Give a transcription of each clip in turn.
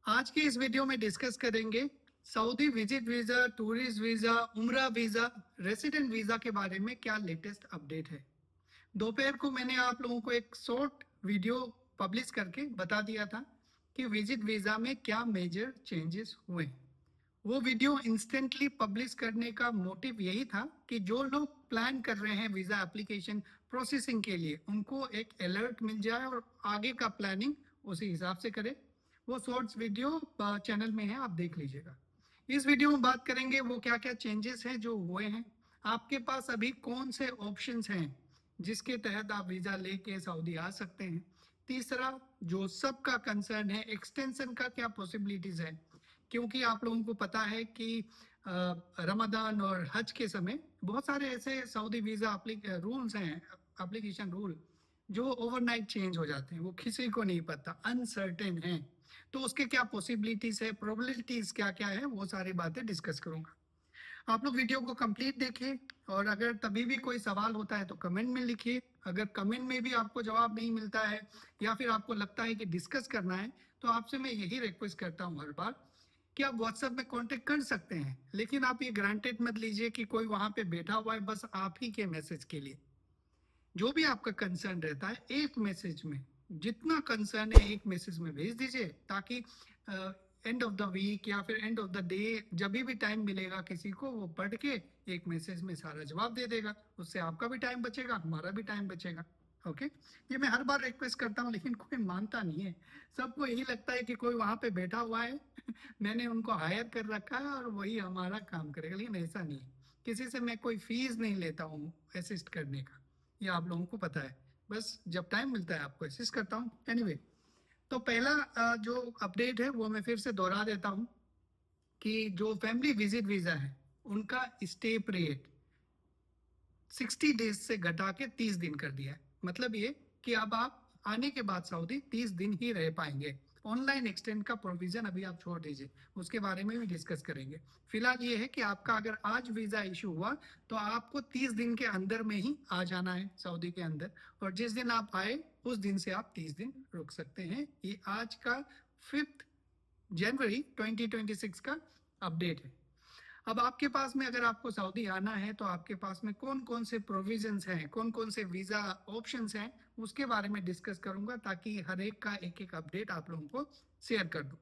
आज की इस वीडियो में डिस्कस करेंगे Saudi visit visa, tourist visa, उम्रा वीजा, रेसिडेंट वीजा के बारे में क्या लेटेस्ट अपडेट है। दोपहर को मैंने आप लोगों को एक शॉर्ट वीडियो पब्लिश करके बता दिया था कि विजिट वीजा में क्या मेजर चेंजेस हुए। वो वीडियो इंस्टेंटली पब्लिश करने का मोटिव यही था कि जो लोग प्लान कर रहे हैं वीजा एप्लीकेशन प्रोसेसिंग के लिए उनको एक अलर्ट मिल जाए और आगे का प्लानिंग उसी हिसाब से करे। वो शॉर्ट्स वीडियो चैनल में है, आप देख लीजिएगा। इस वीडियो में बात करेंगे वो क्या क्या चेंजेस हैं जो हुए हैं, आपके पास अभी कौन से ऑप्शंस हैं जिसके तहत आप वीजा लेके सऊदी आ सकते हैं। तीसरा, जो सबका कंसर्न है, एक्सटेंशन का क्या पॉसिबिलिटीज है, क्योंकि आप लोगों को पता है कि रमदान और हज के समय बहुत सारे ऐसे सऊदी वीजा रूल्स हैं, एप्लीकेशन रूल, जो ओवरनाइट चेंज हो जाते हैं, वो किसी को नहीं पता, अनसर्टेन है। तो उसके क्या पॉसिबिलिटीज है, प्रोबेबिलिटीज क्या क्या है, वो सारी बातें डिस्कस करूंगा। आप लोग वीडियो को कंप्लीट देखिए और अगर तभी भी कोई सवाल होता है तो कमेंट में लिखिए। अगर कमेंट में भी आपको जवाब नहीं मिलता है या फिर आपको लगता है कि डिस्कस करना है तो आपसे मैं यही रिक्वेस्ट करता हूँ हर बार कि आप व्हाट्सएप में कांटेक्ट कर सकते हैं, लेकिन आप ये ग्रांटेड मत लीजिए कि कोई वहां पे बैठा हुआ है बस आप ही के मैसेज के लिए। जो भी आपका कंसर्न रहता है एक मैसेज में, जितना कंसर्न है एक मैसेज में भेज दीजिए, ताकि एंड ऑफ द वीक या फिर एंड ऑफ द डे जब भी टाइम मिलेगा किसी को, वो पढ़ के एक मैसेज में सारा जवाब दे देगा। उससे आपका भी टाइम बचेगा, हमारा भी टाइम बचेगा। ओके, ये मैं हर बार रिक्वेस्ट करता हूँ लेकिन कोई मानता नहीं है। सबको यही लगता है कि कोई वहां पे बैठा हुआ है मैंने उनको हायर कर रखा है और वही हमारा काम करेगा, लेकिन ऐसा नहीं है। किसी से मैं कोई फीस नहीं लेता हूँ असिस्ट करने का, ये आप लोगों को पता है। बस जब टाइम मिलता है आपको असिस्ट करता हूँ। एनीवे, तो पहला जो अपडेट है वो मैं फिर से दोहरा देता हूँ कि जो फैमिली विजिट वीजा है उनका स्टे पीरियड 60 डेज से घटा के 30 दिन कर दिया है। मतलब ये कि अब आप आने के बाद सऊदी 30 दिन ही रह पाएंगे। ऑनलाइन एक्सटेंड का प्रोविजन अभी आप छोड़ दीजिए, उसके बारे में भी डिस्कस करेंगे। फिलहाल ये है कि आपका अगर आज वीजा इशू हुआ तो आपको 30 दिन के अंदर में ही आ जाना है सऊदी के अंदर, और जिस दिन आप आए उस दिन से आप 30 दिन रुक सकते हैं। ये आज का 5 जनवरी 2026 का अपडेट है। अब आपके पास में अगर आपको सऊदी आना है तो आपके पास में कौन कौन से प्रोविजंस हैं, कौन कौन से वीजा ऑप्शंस हैं, उसके बारे में डिस्कस करूंगा ताकि हर एक का एक एक अपडेट आप लोगों को शेयर कर दूं।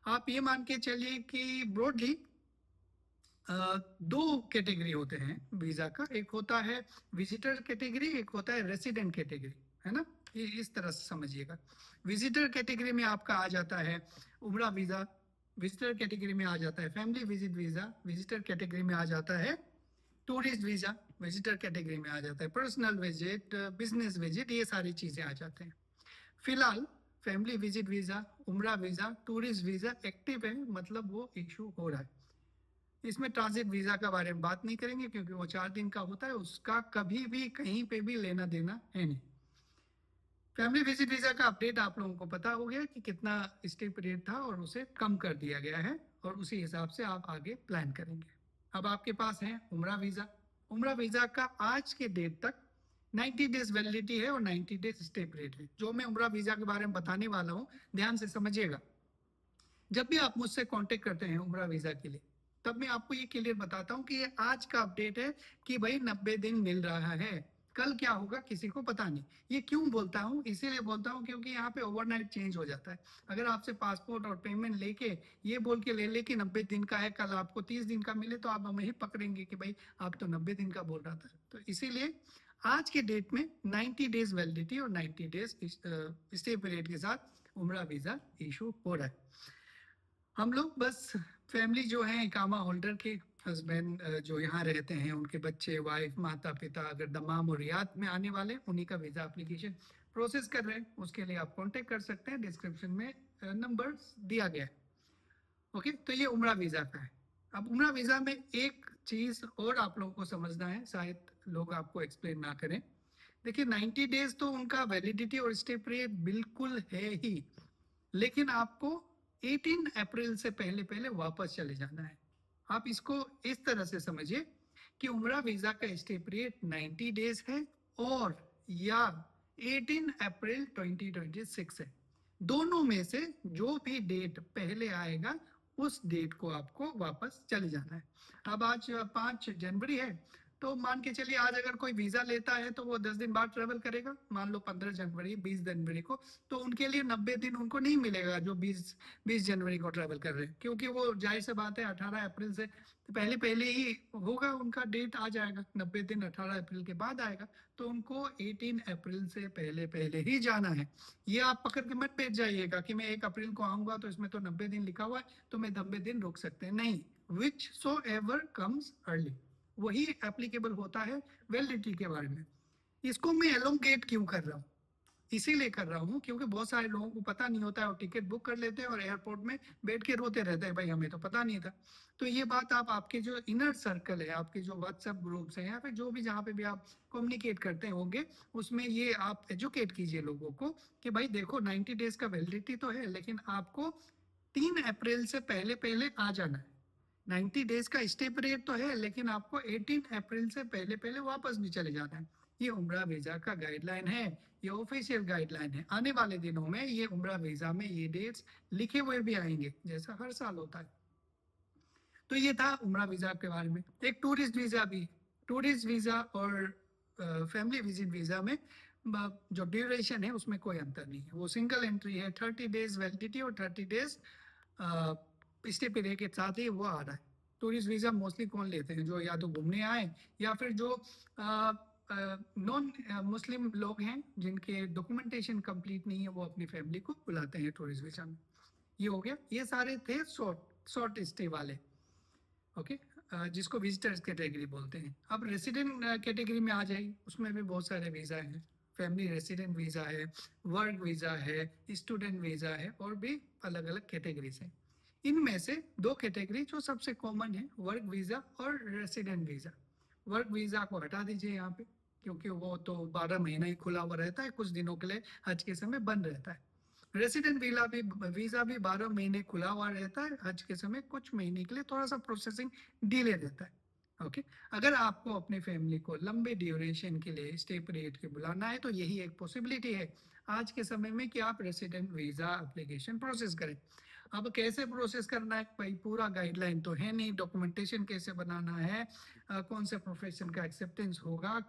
आप ये मान के चलिए कि ब्रॉडली दो कैटेगरी होते हैं वीजा का, एक होता है विजिटर कैटेगरी, एक होता है रेसिडेंट कैटेगरी, है ना। ये इस तरह से समझिएगा। विजिटर कैटेगरी में आपका आ जाता है उम्रा वीजा, विजिटर कैटेगरी में आ जाता है family visit visa, visitor category में आ जाता है टूरिस्ट वीजा, विजिटर कैटेगरी में आ जाता है पर्सनल विजिट, बिजनेस विजिट, ये सारी चीजें आ जाते हैं। फिलहाल फैमिली विजिट वीजा, उम्रा वीजा, टूरिस्ट वीजा एक्टिव है, मतलब वो इशू हो रहा है। इसमें ट्रांजिट वीजा का बारे में बात नहीं करेंगे क्योंकि वो 4 दिन का होता है, उसका कभी भी कहीं पे भी लेना देना है नहीं। फैमिली विजिट वीजा का अपडेट आप लोगों को पता हो गया कि कितना स्टे पीरियड था और उसे कम कर दिया गया है, और उसी हिसाब से आप आगे प्लान करेंगे। अब आपके पास है उम्रा वीजा। उम्रा वीजा का आज के डेट तक 90 डेज वैलिडिटी है और 90 डेज स्टे पीरियड है। जो मैं उम्रा वीजा के बारे में बताने वाला हूँ ध्यान से समझिएगा। जब भी आप मुझसे कांटेक्ट करते हैं उम्रा वीजा के लिए, तब मैं आपको ये क्लियर बताता हूँ कि ये आज का अपडेट है कि भाई 90 दिन मिल रहा है, कल क्या होगा किसी को पता नहीं। ये क्यों बोलता हूँ, इसीलिए बोलता हूँ क्योंकि यहाँ पे ओवरनाइट चेंज हो जाता है। अगर आपसे पासपोर्ट और पेमेंट लेके ये बोल के ले कि 90 दिन का है, कल आपको 30 दिन का मिले तो आप हमें ही पकड़ेंगे कि भाई आप तो 90 दिन का बोल रहा था। तो इसीलिए आज के डेट में 90 डेज वैलिडिटी और 90 डेज स्टे पीरियड के साथ उम्रा वीजा इशू हो रहा है। हम लोग बस फैमिली जो है इकामा होल्डर के हस्बैंड जो यहाँ रहते हैं, उनके बच्चे, वाइफ, माता पिता अगर दमाम और रियाद में आने वाले, उन्हीं का वीजा एप्लीकेशन प्रोसेस कर रहे हैं। उसके लिए आप कांटेक्ट कर सकते हैं, डिस्क्रिप्शन में नंबर दिया गया है। ओके, तो ये उम्रा वीजा का है। अब उम्रा वीजा में एक चीज और आप लोगों को समझना है, शायद लोग आपको एक्सप्लेन ना करें। देखिए 90 डेज तो उनका वैलिडिटी और स्टे पीरियड बिल्कुल है ही, लेकिन आपको 18 अप्रैल से पहले पहले वापस चले जाना है। आप इसको इस तरह से समझिए कि उम्रा वीजा का स्टे पीरियड 90 डेज है और या 18 अप्रैल 2026 है। दोनों में से जो भी डेट पहले आएगा उस डेट को आपको वापस चले जाना है। अब आज 5 जनवरी है, तो मान के चलिए आज अगर कोई वीजा लेता है तो वो 10 दिन बाद ट्रेवल करेगा, मान लो 15 जनवरी 20 जनवरी को, तो उनके लिए 90 दिन उनको नहीं मिलेगा जो 20 जनवरी को ट्रेवल कर रहे हैं, क्योंकि वो जाहिर सी बात है 18 अप्रैल से पहले पहले ही होगा, उनका डेट आ जाएगा 90 दिन 18 अप्रैल के बाद आएगा, तो उनको 18 अप्रैल से पहले पहले ही जाना है। ये आप पकड़ के मत बैठ जाइएगा कि मैं 1 अप्रैल को आऊंगा तो इसमें तो 90 दिन लिखा हुआ है तो मैं 90 दिन रुक सकते हैं, नहीं, विच सो एवर कम्स अर्ली वही एप्लीकेबल होता है वैलिडिटी के बारे में। इसको मैं एलोंगेट क्यों कर रहा हूँ, इसीलिए कर रहा हूँ क्योंकि बहुत सारे लोगों को पता नहीं होता है और टिकट बुक कर लेते हैं और एयरपोर्ट में बैठ के रोते रहते हैं, भाई हमें तो पता नहीं था। तो ये बात आप आपके जो इनर सर्कल है, आपके जो व्हाट्सएप ग्रुप्स हैं या फिर जो भी जहाँ पे भी आप कम्युनिकेट करते होंगे उसमें ये आप एजुकेट कीजिए लोगों को कि भाई देखो 90 डेज का वैलिडिटी तो है, लेकिन आपको 3 अप्रैल से पहले पहले आ जाना है। 90 डेज का स्टे पीरियड तो है, लेकिन आपको 18 अप्रैल से पहले पहले वापस भी चले जाना है। ये उम्रा वीजा का गाइडलाइन है, ये ऑफिशियल गाइडलाइन है। आने वाले दिनों में ये उम्रा वीजा में ये डेट्स लिखे हुए भी आएंगे जैसा हर साल होता है। तो ये था उम्रा वीजा के बारे में। एक टूरिस्ट वीजा भी, टूरिस्ट वीजा और फैमिली विजिट वीजा में जो ड्यूरेशन है उसमें कोई अंतर नहीं है, वो सिंगल एंट्री है, 30 डेज वैलिडिटी और 30 डेज स्टे पीरियड के साथ ही वो आ रहा है। टूरिस्ट वीजा मोस्टली कौन लेते हैं, जो या तो घूमने आए या फिर जो नॉन मुस्लिम लोग हैं जिनके डॉक्यूमेंटेशन कंप्लीट नहीं है, वो अपनी फैमिली को बुलाते हैं टूरिस्ट वीजा में। ये हो गया, ये सारे थे शॉर्ट स्टे वाले, ओके, जिसको विजिटर्स कैटेगरी बोलते हैं। अब रेसिडेंट कैटेगरी में आ जाइए, उसमें भी बहुत सारे वीज़ा हैं, फैमिली रेसिडेंट वीज़ा है, वर्क वीज़ा है, स्टूडेंट वीज़ा है और भी अलग अलग कैटेगरीज हैं। इनमें से 2 कैटेगरी जो सबसे कॉमन है, वर्क वीज़ा और रेसिडेंट वीज़ा। वर्क वीज़ा को हटा दीजिए यहाँ पे, क्योंकि वो तो 12 महीना ही खुला हुआ रहता है, कुछ दिनों के लिए हज के समय बंद रहता है। रेसिडेंट वीजा भी 12 महीने खुला हुआ रहता है, हज के समय कुछ महीने के लिए थोड़ा सा प्रोसेसिंग डिले रहता है। ओके, अगर आपको अपनी फैमिली को लंबे ड्यूरेशन के लिए स्टे पीरियड के बुलाना है तो यही एक पॉसिबिलिटी है आज के समय में कि आप रेसिडेंट वीजा एप्लीकेशन प्रोसेस करें। अब कैसे प्रोसेस करना है भाई, पूरा गाइडलाइन तो है नहीं, डॉक्यूमेंटेशन कैसे बनाना है, कौन से प्रोफेशन का एक्सेप्टेंस होगा,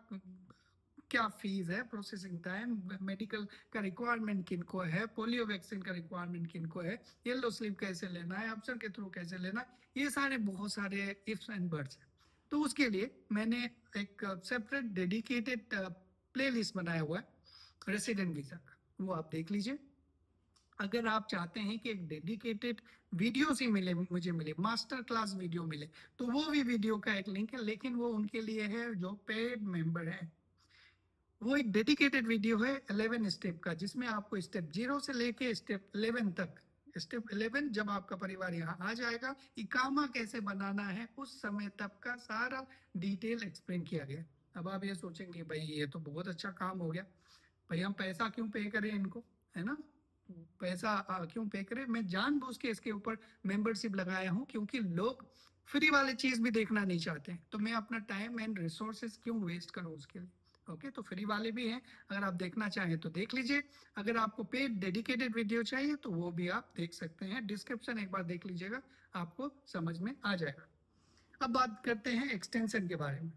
क्या फीस है, प्रोसेसिंग टाइम, मेडिकल का रिक्वायरमेंट किनको है, पोलियो वैक्सीन का रिक्वायरमेंट किनको है, येलो स्लिप कैसे लेना है, अफसर के थ्रू कैसे लेना है, ये सारे बहुत सारे इफ्स एंड बट्स हैं। तो उसके लिए मैंने एक सेपरेट डेडिकेटेड प्लेलिस्ट बनाया हुआ है रेसिडेंट वीजा का, वो आप देख लीजिए। अगर आप चाहते हैं कि एक डेडिकेटेड वीडियो से मुझे मिले, मास्टर क्लास वीडियो मिले, तो वो भी वीडियो का एक लिंक है, लेकिन वो उनके लिए है जो पेड मेंबर है। वो एक डेडिकेटेड वीडियो है 11 स्टेप का, जिसमें आपको स्टेप 0 से लेके स्टेप 11 तक, स्टेप 11 जब आपका परिवार यहाँ आ जाएगा इकामा कैसे बनाना है उस समय तक का सारा डिटेल एक्सप्लेन किया गया। अब आप ये सोचेंगे भाई ये तो बहुत अच्छा काम हो गया, भाई हम पैसा क्यों पे करें इनको, है ना, पैसा क्यों पे करें। मैं जानबूझ के इसके ऊपर मेंबरशिप लगाया हूँ क्योंकि लोग फ्री वाले चीज भी देखना नहीं चाहते हैं, तो मैं अपना टाइम एंड रिसोर्सेज क्यों वेस्ट करूँ उसके लिए। ओके, तो फ्री वाले भी हैं, अगर आप देखना चाहें तो देख लीजिए। अगर आपको पेड डेडिकेटेड वीडियो चाहिए तो वो भी आप देख सकते हैं, डिस्क्रिप्शन एक बार देख लीजिएगा, आपको समझ में आ जाएगा। अब बात करते हैं एक्सटेंशन के बारे में।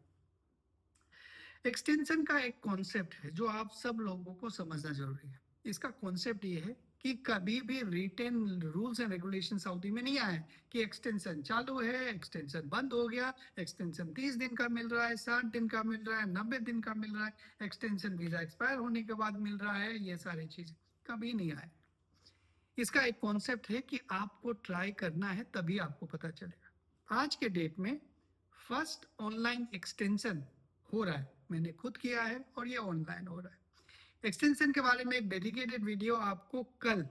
एक्सटेंशन का एक कॉन्सेप्ट है जो आप सब लोगों को समझना जरूरी है। इसका कॉन्सेप्ट ये है कि कभी भी written rules and regulation Saudi में नहीं आए कि एक्सटेंशन चालू है, एक्सटेंशन बंद हो गया, एक्सटेंशन 30 दिन का मिल रहा है, 60 दिन का मिल रहा है, 90 दिन का मिल रहा है, एक्सटेंशन वीजा एक्सपायर होने के बाद मिल रहा है, ये सारी चीजें कभी नहीं आए। इसका एक कॉन्सेप्ट है कि आपको ट्राई करना है तभी आपको पता चलेगा। आज के डेट में फर्स्ट ऑनलाइन एक्सटेंशन हो रहा है, मैंने खुद किया है और ये ऑनलाइन हो रहा है। एक्सटेंशन के बारे में एक डेडिकेटेड वीडियो आपको कल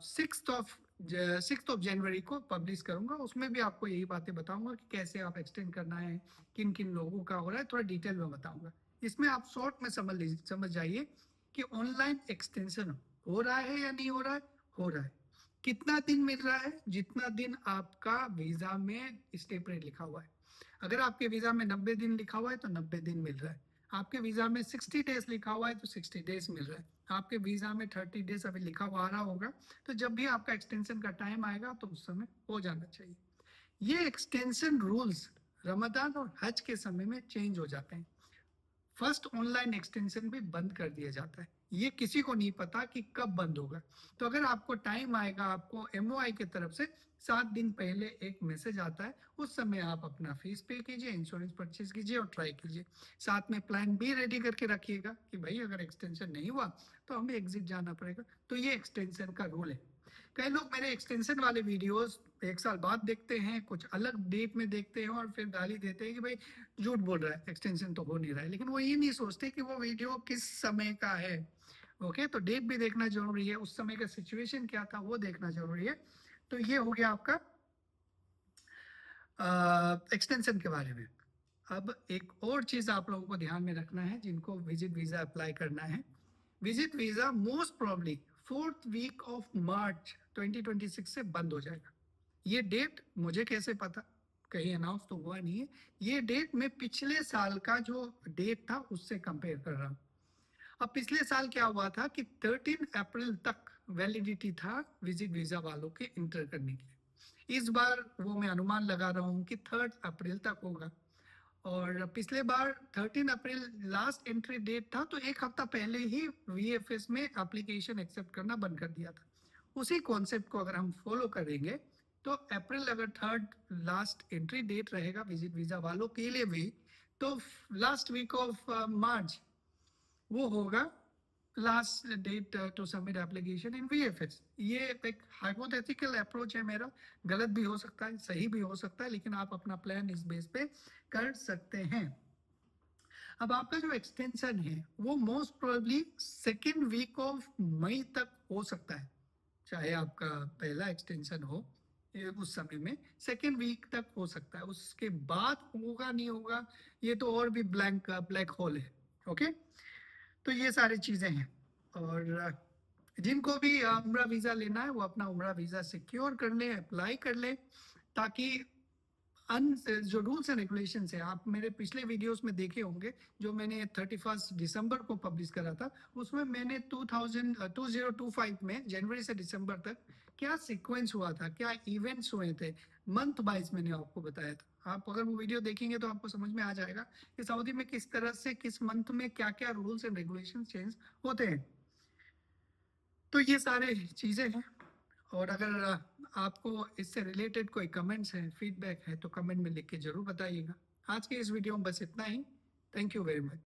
6th ऑफ जनवरी को पब्लिश करूंगा, उसमें भी आपको यही बातें बताऊंगा कि कैसे आप एक्सटेंड करना है, किन किन लोगों का हो रहा है, थोड़ा डिटेल में बताऊंगा। इसमें आप शॉर्ट में समझ जाइए कि ऑनलाइन एक्सटेंशन हो रहा है या नहीं हो रहा है, हो रहा है। कितना दिन मिल रहा है, जितना दिन आपका वीजा में स्टे पीरियड लिखा हुआ है। अगर आपके वीजा में 90 दिन लिखा हुआ है तो 90 दिन मिल रहा है, आपके वीजा में 60 डेज लिखा हुआ है तो 60 डेज मिल रहा है। आपके वीज़ा में 30 डेज अभी लिखा हुआ आ रहा होगा, तो जब भी आपका एक्सटेंशन का टाइम आएगा तो उस समय हो जाना चाहिए। ये एक्सटेंशन रूल्स रमज़ान और हज के समय में चेंज हो जाते हैं। फर्स्ट ऑनलाइन एक्सटेंशन भी बंद कर दिया जाता है, ये किसी को नहीं पता कि कब बंद होगा। तो अगर आपको टाइम आएगा, आपको एमओआई की तरफ से 7 दिन पहले एक मैसेज आता है, उस समय आप अपना फीस पे कीजिए, इंश्योरेंस परचेज कीजिए और ट्राई कीजिए। साथ में प्लान भी रेडी करके रखिएगा कि भाई अगर एक्सटेंशन नहीं हुआ तो हमें एग्जिट जाना पड़ेगा। तो ये एक्सटेंशन का रूल है। कई लोग मेरे एक्सटेंशन वाले वीडियोस 1 साल बाद देखते हैं, कुछ अलग डेट में देखते हैं और फिर गाली देते हैं कि भाई झूठ बोल रहा है, एक्सटेंशन तो हो नहीं रहा है। लेकिन वो ये नहीं सोचते कि वो वीडियो किस समय का है। ओके, तो डेट भी देखना जरूरी है, उस समय का सिचुएशन क्या था वो देखना जरूरी है। तो ये हो गया आपका एक्सटेंशन के बारे में। अब एक और चीज आप लोगों को ध्यान में रखना है जिनको विजिट वीजा अप्लाई करना है। Visit visa most probably 4th week of March 2026 से बंद हो जाएगा। ये डेट मुझे कैसे पता, कहीं अनाउंस तो हुआ नहीं है। ये डेट मैं पिछले साल का जो डेट था उससे कंपेयर कर रहा हूँ। अब पिछले साल क्या हुआ था कि 13 अप्रैल तक वैलिडिटी था विजिट वीजा वालों के इंटर करने के लिए। इस बार वो मैं अनुमान लगा रहा हूँ कि 3 अप्रैल तक होगा। और पिछले बार 13 अप्रैल लास्ट एंट्री डेट था, तो एक हफ्ता पहले ही वीएफएस में एप्लीकेशन एक्सेप्ट करना बंद कर दिया था। उसी कॉन्सेप्ट को अगर हम फॉलो करेंगे तो अप्रैल अगर 3rd लास्ट एंट्री डेट रहेगा विजिट वीजा वालों के लिए भी, तो लास्ट वीक ऑफ मार्च वो होगा last date to submit application in VFS. ये एक हाइपोथेटिकल अप्रोच है मेरा, गलत भी हो सकता है, सही भी हो सकता है, लेकिन आप अपना प्लान इस बेस पे कर सकते हैं। अब आपका जो एक्सटेंशन है वो most probably 2nd week of May तक हो सकता है, चाहे आपका पहला एक्सटेंशन हो उस समय में 2nd वीक तक हो सकता है। उसके बाद होगा नहीं होगा ये तो और भी ब्लैक होल है। ओके, तो ये सारी चीज़ें हैं। और जिनको भी उम्रा वीज़ा लेना है वो अपना उम्रा वीज़ा सिक्योर कर ले, अप्लाई कर ले, ताकि जो रूल्स एंड रेगुलेशन है, आप मेरे पिछले वीडियोस में देखे होंगे जो मैंने 31 दिसंबर को पब्लिश करा था, उसमें मैंने 2025 में जनवरी से दिसंबर तक क्या सीक्वेंस हुआ था, क्या इवेंट्स हुए थे, मंथ वाइज मैंने आपको बताया था। आप अगर वो वीडियो देखेंगे तो आपको समझ में आ जाएगा कि सऊदी में किस तरह से किस मंथ में क्या क्या रूल्स एंड रेगुलेशन चेंज होते हैं। तो ये सारे चीज़ें हैं। और अगर आपको इससे रिलेटेड कोई कमेंट्स हैं, फीडबैक है, तो कमेंट में लिख के जरूर बताइएगा। आज के इस वीडियो में बस इतना ही। Thank you very much.